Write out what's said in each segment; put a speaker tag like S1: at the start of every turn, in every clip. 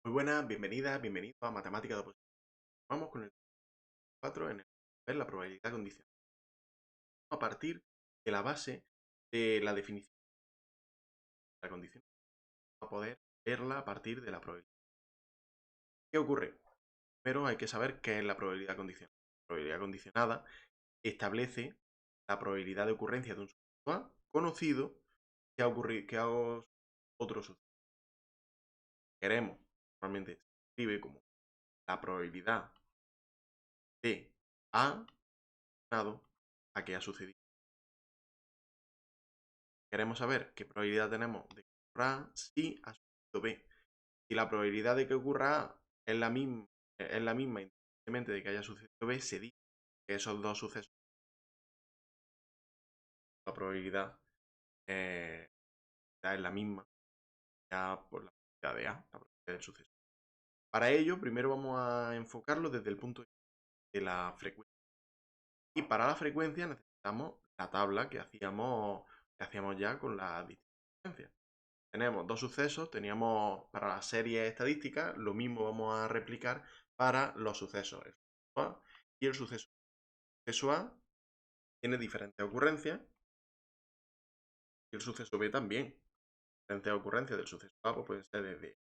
S1: Muy buenas, bienvenidas, bienvenidos a Matemática de Oposición. Vamos con el 4 en el ver la probabilidad condicional. A partir de la base de la definición de la condición, vamos a poder verla a partir de la probabilidad. ¿Qué ocurre? Primero hay que saber qué es la probabilidad condicional. La probabilidad condicionada establece la probabilidad de ocurrencia de un suceso A conocido que haga otro suceso. Queremos, normalmente se escribe como la probabilidad de A dado a que ha sucedido. Queremos saber qué probabilidad tenemos de que ocurra A si ha sucedido B. Si la probabilidad de que ocurra A es la misma independientemente de que haya sucedido B, se dice que esos dos sucesos, la probabilidad es la misma ya por la probabilidad de A, la probabilidad del suceso. Para ello, primero vamos a enfocarlo desde el punto de vista de la frecuencia. Y para la frecuencia necesitamos la tabla que hacíamos ya con la distancia. Tenemos dos sucesos, teníamos para las series estadísticas, lo mismo vamos a replicar para los sucesos, el suceso A y el suceso B. El suceso A tiene diferentes ocurrencias y el suceso B también. Diferentes ocurrencias del suceso A pues pueden ser desde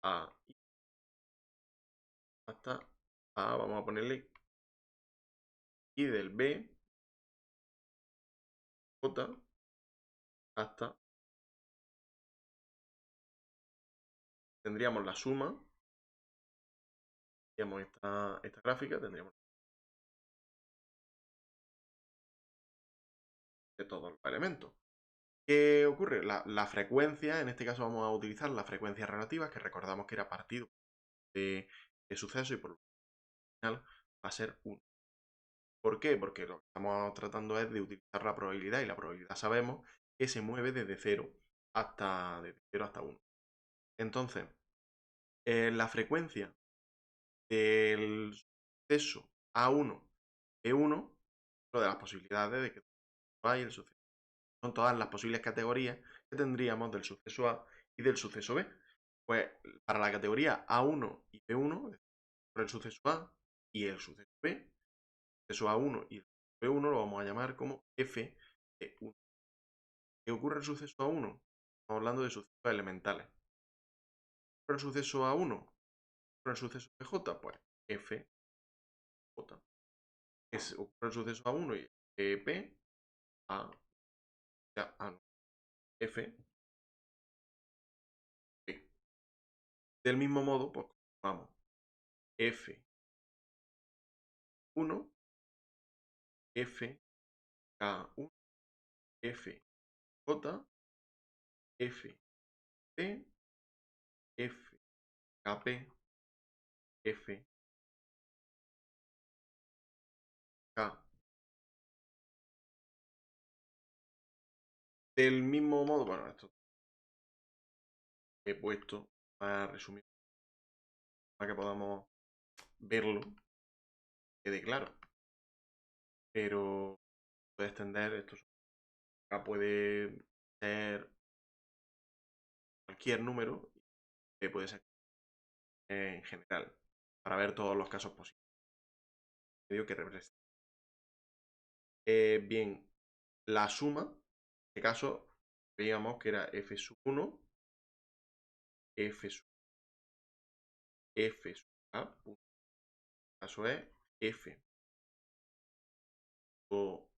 S1: A hasta A, vamos a ponerle, y del B, J, hasta, tendríamos la suma, tendríamos esta gráfica, tendríamos de todos los elementos. ¿Qué ocurre? La frecuencia, en este caso vamos a utilizar la frecuencia relativa, que recordamos que era partido de suceso y por lo final va a ser 1. ¿Por qué? Porque lo que estamos tratando es de utilizar la probabilidad y la probabilidad sabemos que se mueve desde 0 hasta 1. Entonces, la frecuencia del suceso A1, B1, lo de las posibilidades de que hay el suceso. Son todas las posibles categorías que tendríamos del suceso A y del suceso B. Pues para la categoría A1 y B1, por el suceso A y el suceso B, el suceso A1 y el suceso B1 lo vamos a llamar como F de 1. ¿Qué ocurre el suceso A1? Estamos hablando de sucesos elementales. ¿Por el suceso A1? ¿Por el suceso BJ? Pues F, J. Ocurre el suceso A1 y P, A, ya, A no, F, P. Del mismo modo, pues vamos F1, F, K1, F, J, F, P, F, KP, F, K. Del mismo modo, bueno, esto he puesto para resumir, para que podamos verlo, quede claro. Pero puede extender esto. Acá puede ser cualquier número, que puede ser en general, para ver todos los casos posibles. Medio que representa. Bien, la suma, en este caso, veíamos que era f sub 1, f sub, f sub a, punto. En este caso es f o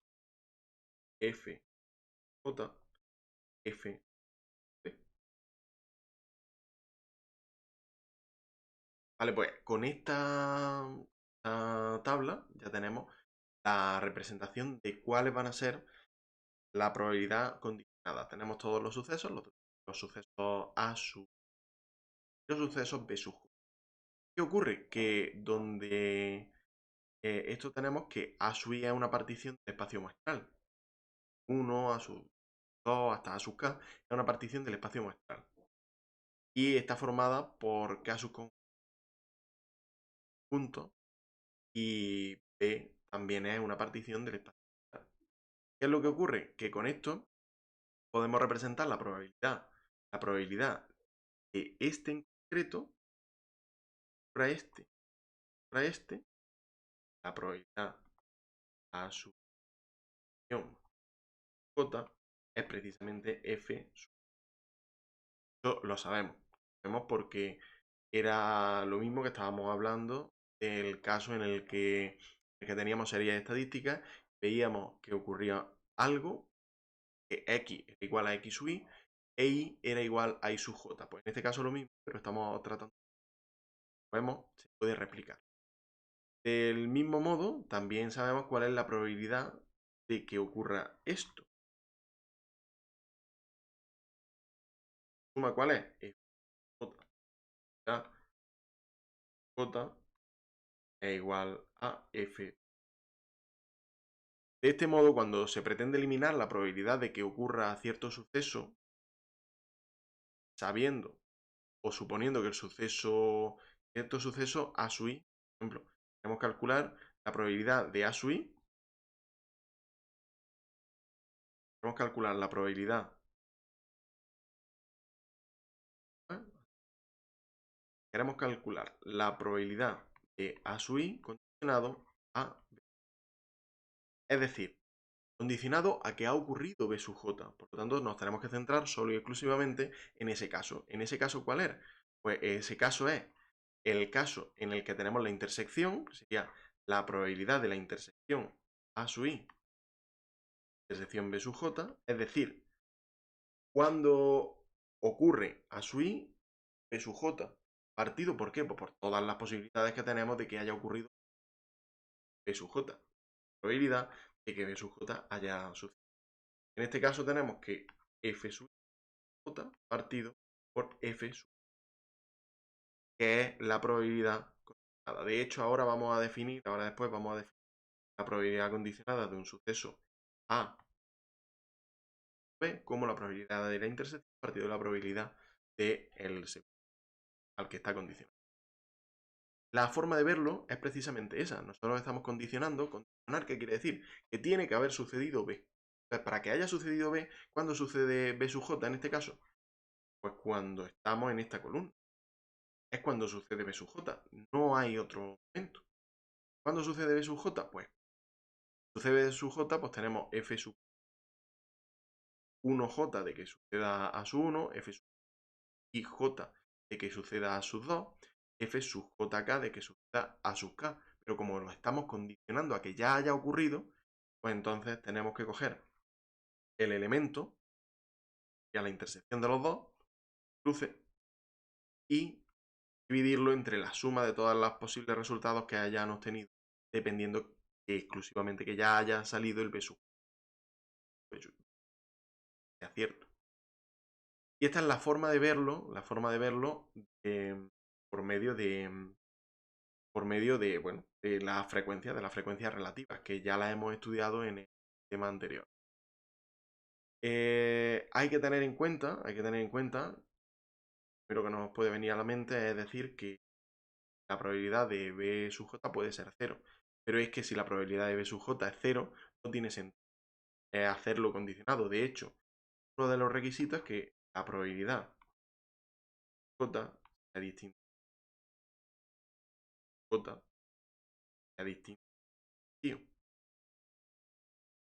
S1: f j, f b. Vale, pues con esta tabla ya tenemos la representación de cuáles van a ser la probabilidad condicionada. Tenemos todos los sucesos, los sucesos A sub y los sucesos B sub J. ¿Qué ocurre? Que donde esto tenemos que A sub I es una partición del espacio muestral. 1, A sub 2 hasta A sub K es una partición del espacio muestral. Y está formada por K sub conjunto y B también es una partición del espacio muestral. ¿Qué es lo que ocurre? Que con esto podemos representar la probabilidad que este en concreto, para este, la probabilidad a su j es precisamente f. Eso lo sabemos. Sabemos porque era lo mismo que estábamos hablando del caso en el que teníamos series estadísticas, veíamos que ocurría algo, que x era igual a x sub y, e y era igual a y sub j. Pues en este caso lo mismo, pero estamos tratando, vemos, se puede replicar. Del mismo modo, también sabemos cuál es la probabilidad de que ocurra esto. ¿Suma cuál es? F j. J es igual a f. De este modo, cuando se pretende eliminar la probabilidad de que ocurra cierto suceso, sabiendo o suponiendo que el cierto suceso A sub i, por ejemplo, queremos calcular la probabilidad de A sub i, queremos calcular la probabilidad, queremos calcular la probabilidad de A sub i condicionado a B. Es decir, condicionado a que ha ocurrido B sub j. Por lo tanto, nos tenemos que centrar solo y exclusivamente en ese caso. ¿En ese caso cuál es? Pues ese caso es el caso en el que tenemos la intersección, que sería la probabilidad de la intersección A sub i, intersección B sub j, es decir, cuando ocurre A sub i, B sub j, partido, ¿por qué? Pues por todas las posibilidades que tenemos de que haya ocurrido B sub j, probabilidad de que B sub j haya sucedido. En este caso tenemos que F sub j partido por F sub, que es la probabilidad condicionada. De hecho, ahora después vamos a definir la probabilidad condicionada de un suceso A B como la probabilidad de la intersección partido de la probabilidad del segundo al que está condicionado. La forma de verlo es precisamente esa. Nosotros estamos condicionando. Condicionar, ¿qué quiere decir? Que tiene que haber sucedido B. Entonces, para que haya sucedido B, ¿cuándo sucede B sub J en este caso? Pues cuando estamos en esta columna. Es cuando sucede B sub J. No hay otro momento. ¿Cuándo sucede B sub J? Pues sucede B sub J, pues tenemos F sub 1J de que suceda A sub 1, F sub y J de que suceda A sub 2, F sub JK de que suceda A sub K. Pero como lo estamos condicionando a que ya haya ocurrido, pues entonces tenemos que coger el elemento y a la intersección de los dos, cruce, y dividirlo entre la suma de todos los posibles resultados que hayan obtenido, dependiendo que exclusivamente que ya haya salido el B sub. Sea cierto. Y esta es la forma de verlo, por medio de, bueno, de las frecuencias relativas, que ya las hemos estudiado en el tema anterior. Hay que tener en cuenta, primero que nos puede venir a la mente es decir que la probabilidad de B sub j puede ser 0, pero es que si la probabilidad de B sub j es 0, no tiene sentido hacerlo condicionado. De hecho, uno de los requisitos es que la probabilidad j sea distinta. J sea distinta.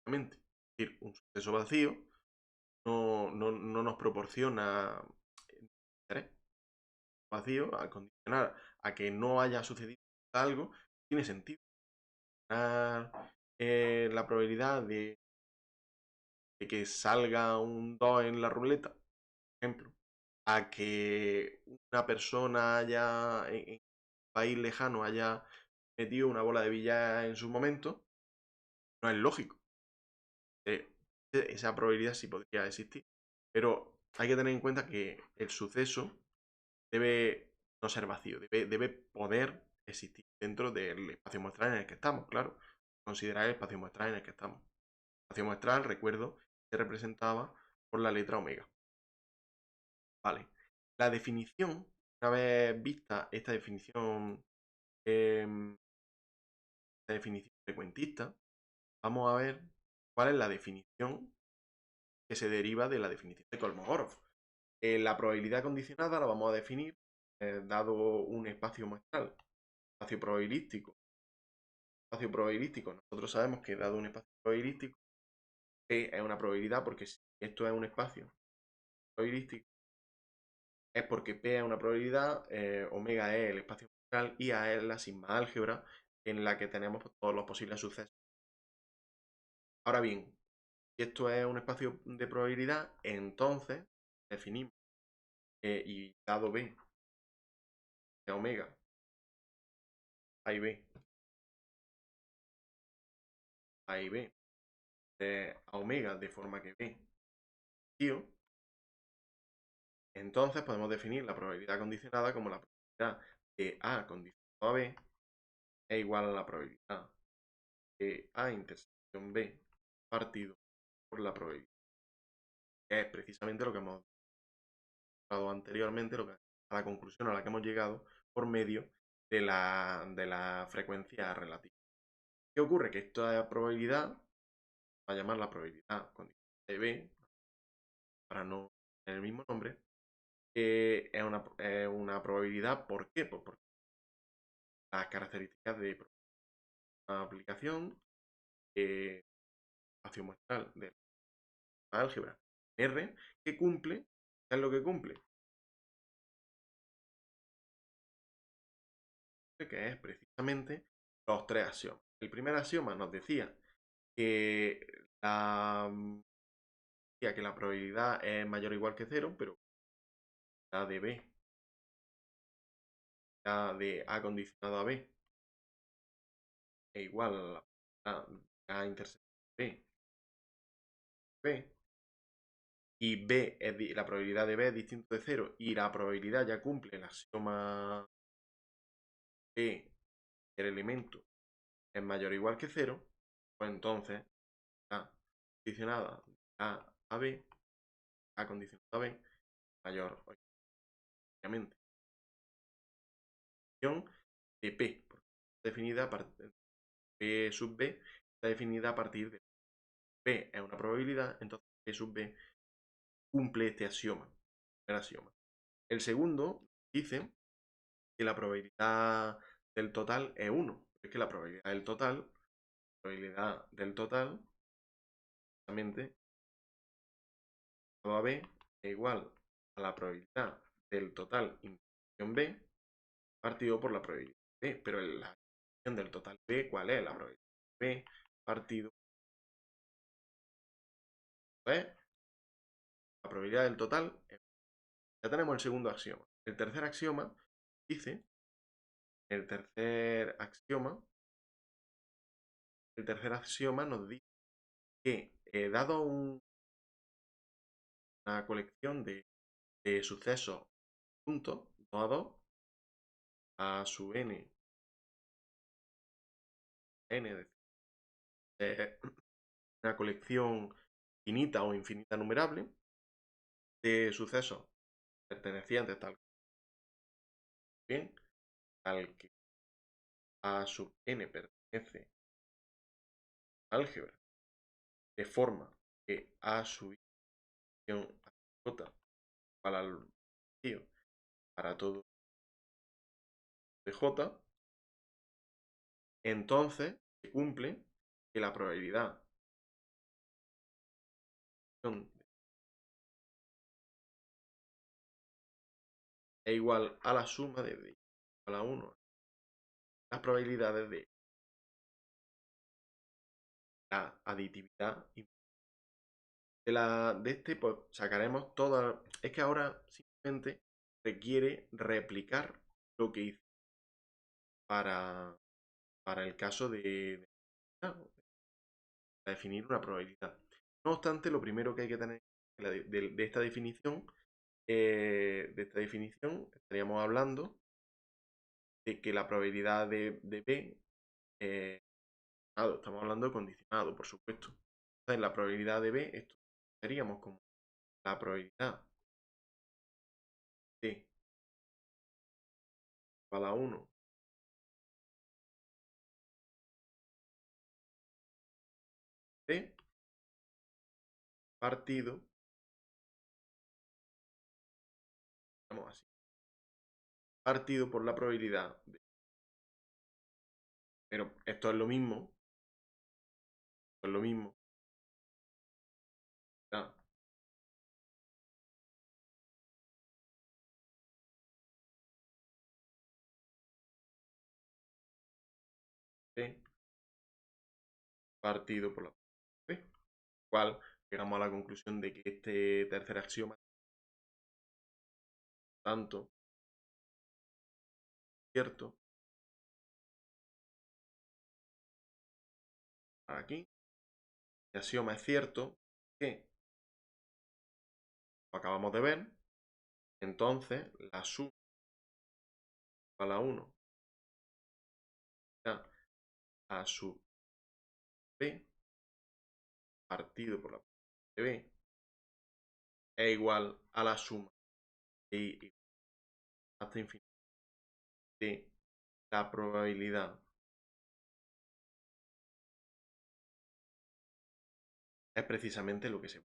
S1: Es decir, un suceso vacío no nos proporciona interés. Vacío, al condicionar a que no haya sucedido algo, tiene sentido. La probabilidad de que salga un 2 en la ruleta, por ejemplo, a que una persona haya, en un país lejano, haya metido una bola de billar en su momento, no es lógico. Esa probabilidad sí podría existir, pero hay que tener en cuenta que el suceso debe no ser vacío, debe poder existir dentro del espacio muestral en el que estamos, claro. Considerar el espacio muestral en el que estamos. El espacio muestral, recuerdo, se representaba por la letra omega. Vale. La definición, una vez vista esta definición frecuentista, vamos a ver cuál es la definición que se deriva de la definición de Kolmogorov. La probabilidad condicionada la vamos a definir dado un espacio muestral, espacio probabilístico. Espacio probabilístico, nosotros sabemos que dado un espacio probabilístico, P es una probabilidad porque si esto es un espacio probabilístico, es porque P es una probabilidad, omega es el espacio muestral y A es la sigma álgebra en la que tenemos todos los posibles sucesos. Ahora bien, si esto es un espacio de probabilidad, entonces definimos y dado B de omega A y B, A y B a omega de forma que B tío, entonces podemos definir la probabilidad condicionada como la probabilidad de A condicionado a B es igual a la probabilidad de A intersección B partido por la probabilidad, que es precisamente lo que hemos hablado anteriormente, a la conclusión a la que hemos llegado por medio de la frecuencia relativa. ¿Qué ocurre? Que esta probabilidad, va a llamar la probabilidad condicionada de B, para no tener el mismo nombre, es una probabilidad. ¿Por qué? Pues porque las características de una aplicación espacio muestral de la álgebra R que cumple, ¿qué es lo que cumple? Que es precisamente los tres axiomas. El primer axioma nos decía que la probabilidad es mayor o igual que cero, pero la de B, la de A condicionado a B, es igual a la A intersección B, B, y B es la probabilidad de B es distinto de cero y la probabilidad ya cumple el axioma B, el elemento es mayor o igual que cero, pues entonces A condicionada a B, A condicionada a B, mayor obviamente de P, porque está definida a partir de P sub B, está definida a partir de P es una probabilidad, entonces P sub B cumple este axioma, el primer axioma. El segundo dice que la probabilidad del total es 1, es que la probabilidad del total, justamente, a B es igual a la probabilidad del total intersección B partido por la probabilidad B, pero la intersección del total B, ¿cuál es la probabilidad? B partido B, la probabilidad del total. Ya tenemos el segundo axioma. El tercer axioma dice, el tercer axioma nos dice que dado una colección de sucesos juntos, 2 a 2, a sub n, n, una colección finita o infinita numerable de sucesos pertenecientes bien, al que a sub n pertenece álgebra, de forma que a sub j para el vacío para todo de j, entonces se cumple que la probabilidad es igual a la suma de d igual a 1 las probabilidades de la aditividad. De este pues sacaremos todas. Es que ahora simplemente requiere replicar lo que hice para, el caso de definir una probabilidad. No obstante, lo primero que hay que tener de esta definición, estaríamos hablando de que la probabilidad de B, estamos hablando de condicionado, por supuesto. Entonces, la probabilidad de B, esto seríamos como la probabilidad de igual a 1 de partido Vamos así. Partido por la probabilidad de... Pero esto es lo mismo. Esto es lo mismo. ¿Ya? ¿Sí? Partido por la probabilidad de... Cual llegamos a la conclusión de que este tercer axioma, tanto cierto, aquí, el axioma es cierto, que lo acabamos de ver, entonces la suma a la 1 a sub b partido por la probabilidad de b es igual a la suma de i hasta infinito de la probabilidad es precisamente lo que se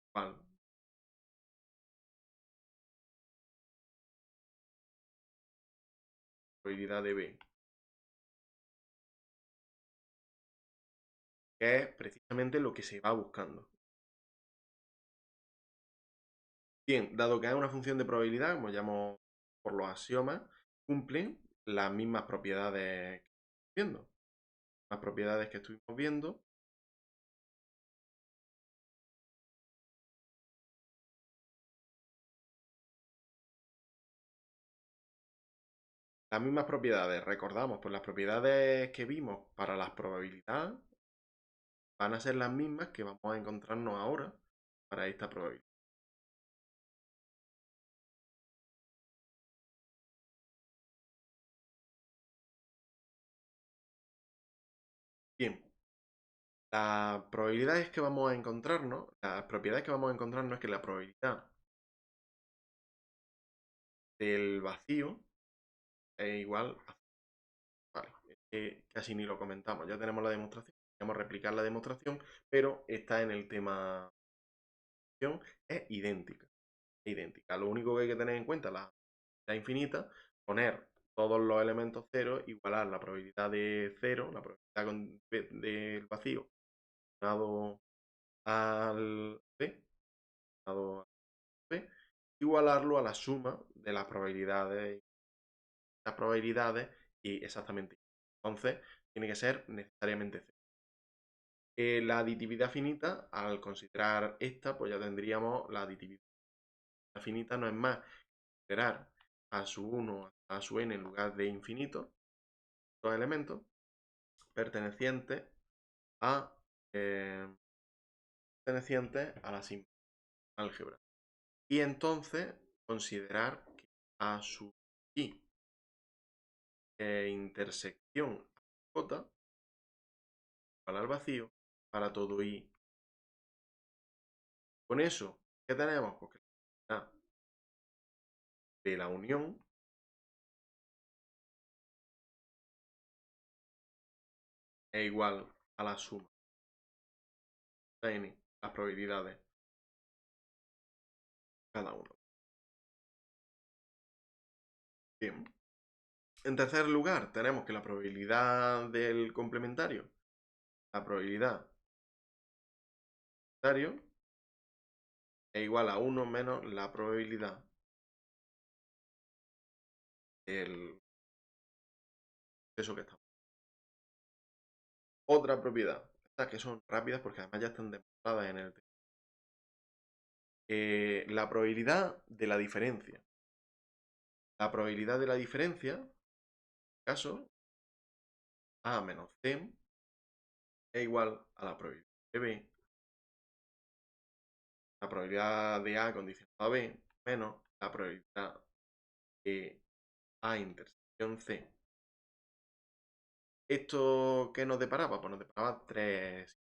S1: igual probabilidad de b, que es precisamente lo que se va buscando. Bien, dado que es una función de probabilidad, como llamamos por los axiomas, cumplen las mismas propiedades que estuvimos viendo. Las propiedades que estuvimos viendo, las mismas propiedades, recordamos, pues las propiedades que vimos para las probabilidades van a ser las mismas que vamos a encontrarnos ahora para esta probabilidad. Bien, las probabilidades que vamos a encontrarnos, las propiedades que vamos a encontrarnos es que la probabilidad del vacío es igual a... Vale, casi ni lo comentamos, ya tenemos la demostración, podemos replicar la demostración, pero está en el tema, es idéntica, es idéntica. Lo único que hay que tener en cuenta, la infinita, poner todos los elementos cero, igualar la probabilidad de cero, la probabilidad del vacío, dado al b, dado al b, igualarlo a la suma de las probabilidades y exactamente. Entonces, tiene que ser necesariamente cero. La aditividad finita, al considerar esta, pues ya tendríamos la aditividad finita, no es más que considerar a su 1 a su n en lugar de infinito, dos elementos pertenecientes a, eh, la simple álgebra. Y entonces considerar que a su i intersección j igual al vacío para todo i. Con eso, ¿qué tenemos? Pues que la de la unión es igual a la suma de n, las probabilidades cada uno. Bien. En tercer lugar, tenemos que la probabilidad del complementario, la probabilidad complementario es igual a 1 menos la probabilidad del eso que estamos. Otra propiedad, estas que son rápidas porque además ya están demostradas en el tema. La probabilidad de la diferencia. La probabilidad de la diferencia, en este caso, a menos c es igual a la probabilidad de b, la probabilidad de a condicionado a b, menos la probabilidad de a intersección c. ¿Esto qué nos deparaba? Pues nos deparaba tres.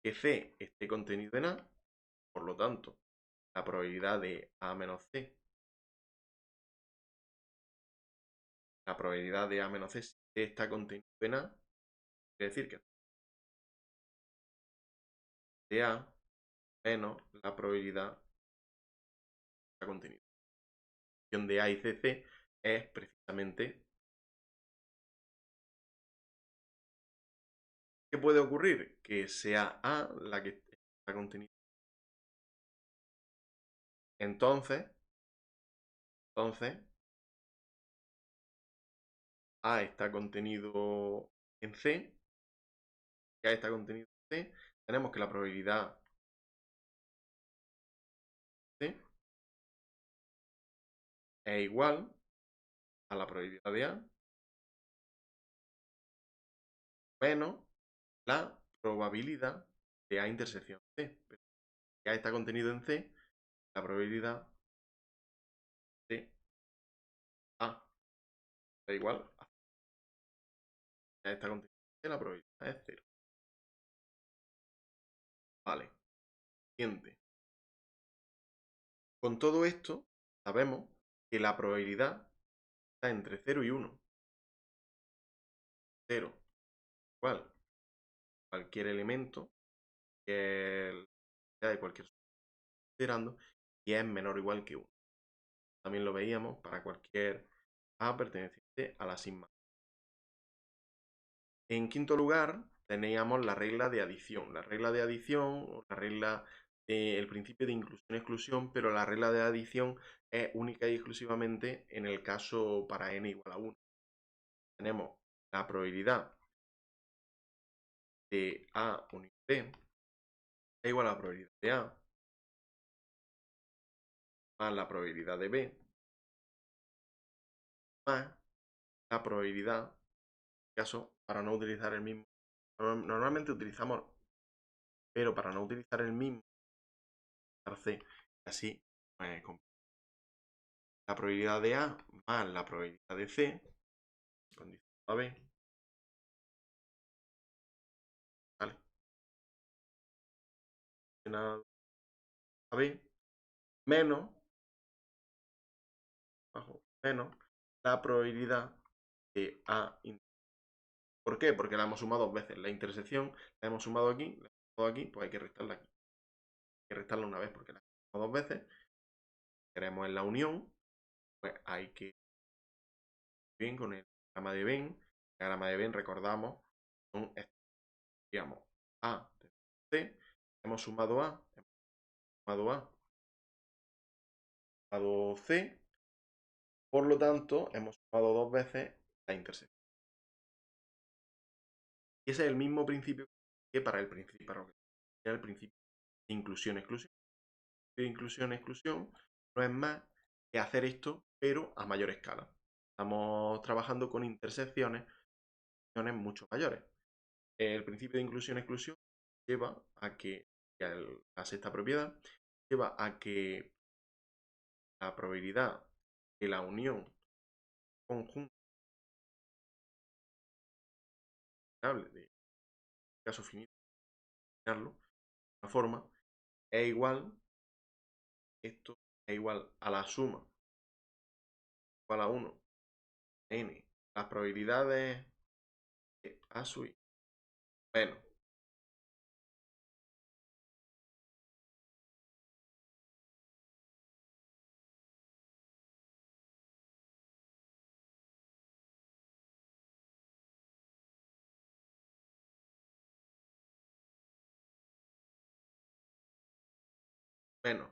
S1: Que c esté contenido en a, por lo tanto, la probabilidad de a menos c, la probabilidad de a menos c está contenido en a, quiere decir que de a menos la probabilidad está contenido. La función de A y C es precisamente... ¿Qué puede ocurrir? Que sea A la que está contenida. Entonces, A está contenido en C, A está contenido en C, tenemos que la probabilidad C es igual a la probabilidad de A menos la probabilidad de A intersección C. Pero si A está contenido en C, la probabilidad de A es igual a C. Si A está contenido en C, la probabilidad es 0. Vale. Siguiente. Con todo esto, sabemos que la probabilidad está entre 0 y 1. 0 igual cualquier elemento que sea de cualquier considerando y es menor o igual que 1. También lo veíamos para cualquier A perteneciente a la sigma. En quinto lugar, teníamos la regla de adición. La regla de adición, o la regla del principio de inclusión-exclusión, pero la regla de adición es única y exclusivamente en el caso para n igual a 1. Tenemos la probabilidad de A unido B es igual a la probabilidad de A más la probabilidad de B más la probabilidad, en este caso, para no utilizar el mismo. Normalmente utilizamos, pero para no utilizar el mismo, C, así, la probabilidad de A más la probabilidad de C, condicionado a B, ¿vale? Condicionado a B, menos, menos la probabilidad de A. ¿Por qué? Porque la hemos sumado dos veces. La intersección la hemos sumado aquí, la hemos sumado aquí, pues hay que restarla aquí. Hay que restarla una vez porque la hemos sumado dos veces. Queremos en la unión, pues hay que bien con el diagrama de Venn. El diagrama de Venn, recordamos, son digamos A, C, hemos sumado A, hemos sumado C, por lo tanto, hemos sumado dos veces la intersección. Y ese es el mismo principio que para el principio, el principio de inclusión-exclusión. De inclusión-exclusión no es más que hacer esto, pero a mayor escala. Estamos trabajando con intersecciones mucho mayores. El principio de inclusión-exclusión lleva a que la sexta propiedad lleva a que la probabilidad de la unión conjunta de caso finito, de una forma, es igual, esto es igual a la suma, igual a 1, n, las probabilidades de A sub i, menos menos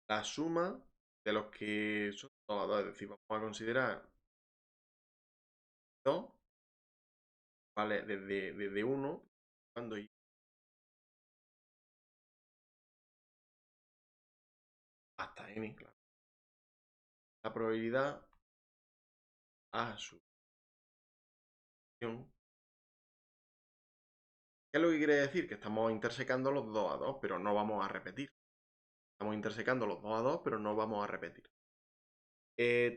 S1: la suma de los que son 2 a 2, es decir, vamos a considerar 2, ¿vale? Desde 1, cuando y hasta n, claro. La probabilidad A sub i. ¿Qué es lo que quiere decir? Que estamos intersecando los 2 a 2, pero no vamos a repetir. Estamos intersecando los 2 a 2, pero no vamos a repetir.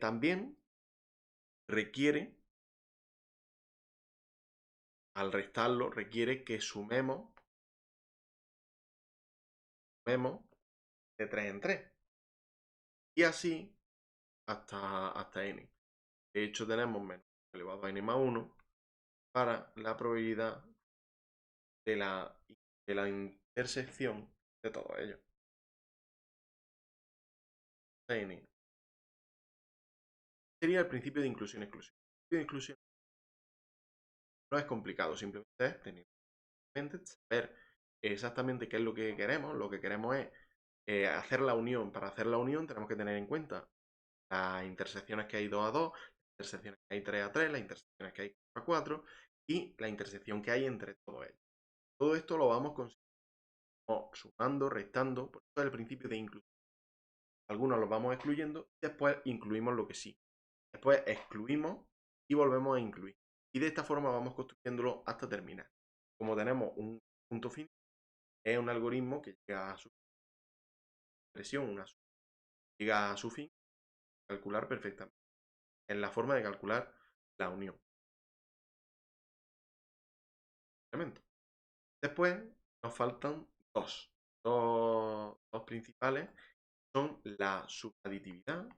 S1: También requiere, al restarlo, requiere que sumemos de 3 en 3. Y así hasta n. De hecho, tenemos menos elevado a n más 1 para la probabilidad de la intersección de todos ellos. n sería el principio de inclusión-exclusión. El principio de inclusión no es complicado, simplemente es tener en mente, saber exactamente qué es lo que queremos. Lo que queremos es hacer la unión. Para hacer la unión tenemos que tener en cuenta las intersecciones que hay 2 a 2, las intersecciones que hay 3 a 3, las intersecciones que hay 4 a 4 y la intersección que hay entre todos ellos. Todo esto lo vamos sumando, restando, por eso es el principio de inclusión. Algunos los vamos excluyendo y después incluimos lo que sí. Después excluimos y volvemos a incluir. Y de esta forma vamos construyéndolo hasta terminar. Como tenemos un punto final, es un algoritmo que llega a su expresión, llega a su fin, calcular perfectamente. Es la forma de calcular la unión. Después nos faltan dos principales, son la subaditividad.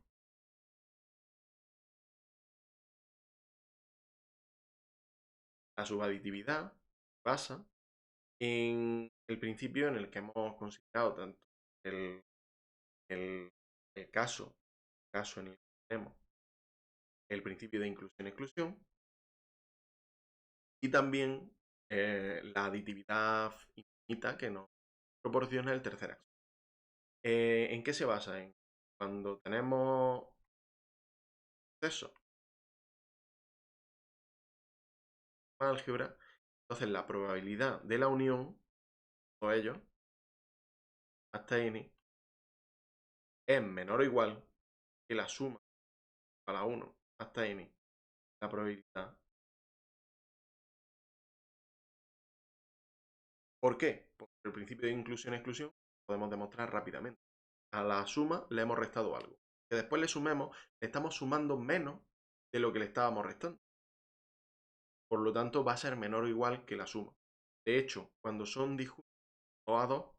S1: La subaditividad basa en el principio en el que hemos considerado tanto el, el, el caso en el que tenemos el principio de inclusión-exclusión y también la aditividad infinita que nos proporciona el tercer acto. ¿En qué se basa? En cuando tenemos eso, álgebra, entonces la probabilidad de la unión, o ellos, hasta n, es menor o igual que la suma a la 1 hasta n, la probabilidad. ¿Por qué? Por el principio de inclusión-exclusión podemos demostrar rápidamente. A la suma le hemos restado algo. Que después le sumemos, le estamos sumando menos de lo que le estábamos restando. Por lo tanto, va a ser menor o igual que la suma. De hecho, cuando son disjuntos 2 a 2,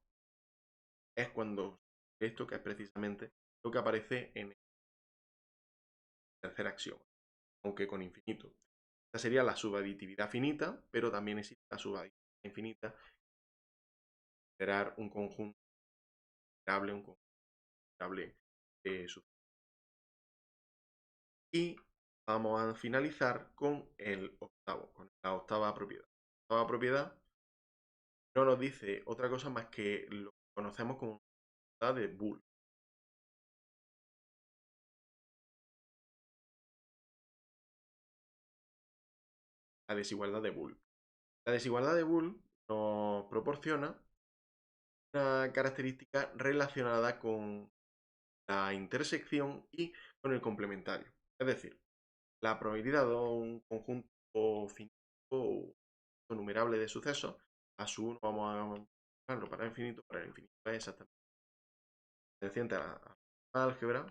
S1: es cuando esto que es precisamente lo que aparece en el tercer axioma, aunque con infinito. Esta sería la subaditividad finita, pero también existe la subaditividad infinita, considerar un conjunto integrable, un conjunto integrable de sus. Y vamos a finalizar con el octavo, con la octava propiedad. La octava propiedad no nos dice otra cosa más que lo que conocemos como la de Boole. La desigualdad de Boole. La desigualdad de Boole nos proporciona una característica relacionada con la intersección y con el complementario. Es decir, la probabilidad de un conjunto finito o numerable de sucesos, a su 1 vamos a ponerlo para el infinito es exactamente perteneciente a la álgebra.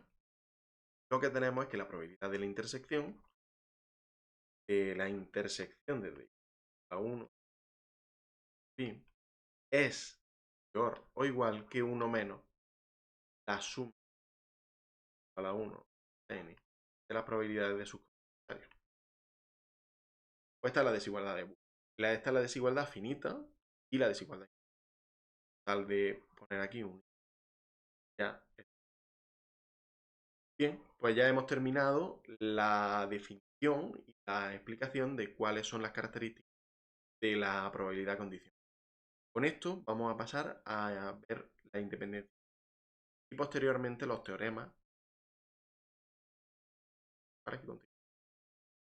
S1: Lo que tenemos es que la probabilidad de la intersección desde a 1 es mayor o igual que 1 menos la suma a la 1 n de las probabilidades de sus comentarios. Pues esta es la desigualdad de Boole. Esta es la desigualdad finita y la desigualdad. Tal de poner aquí un ya. Bien, pues ya hemos terminado la definición y la explicación de cuáles son las características de la probabilidad condicional. Con esto vamos a pasar a ver la independencia y posteriormente los teoremas para que continúe.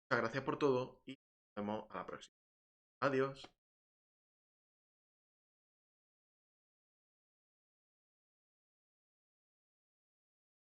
S1: Muchas gracias por todo y nos vemos a la próxima. Adiós.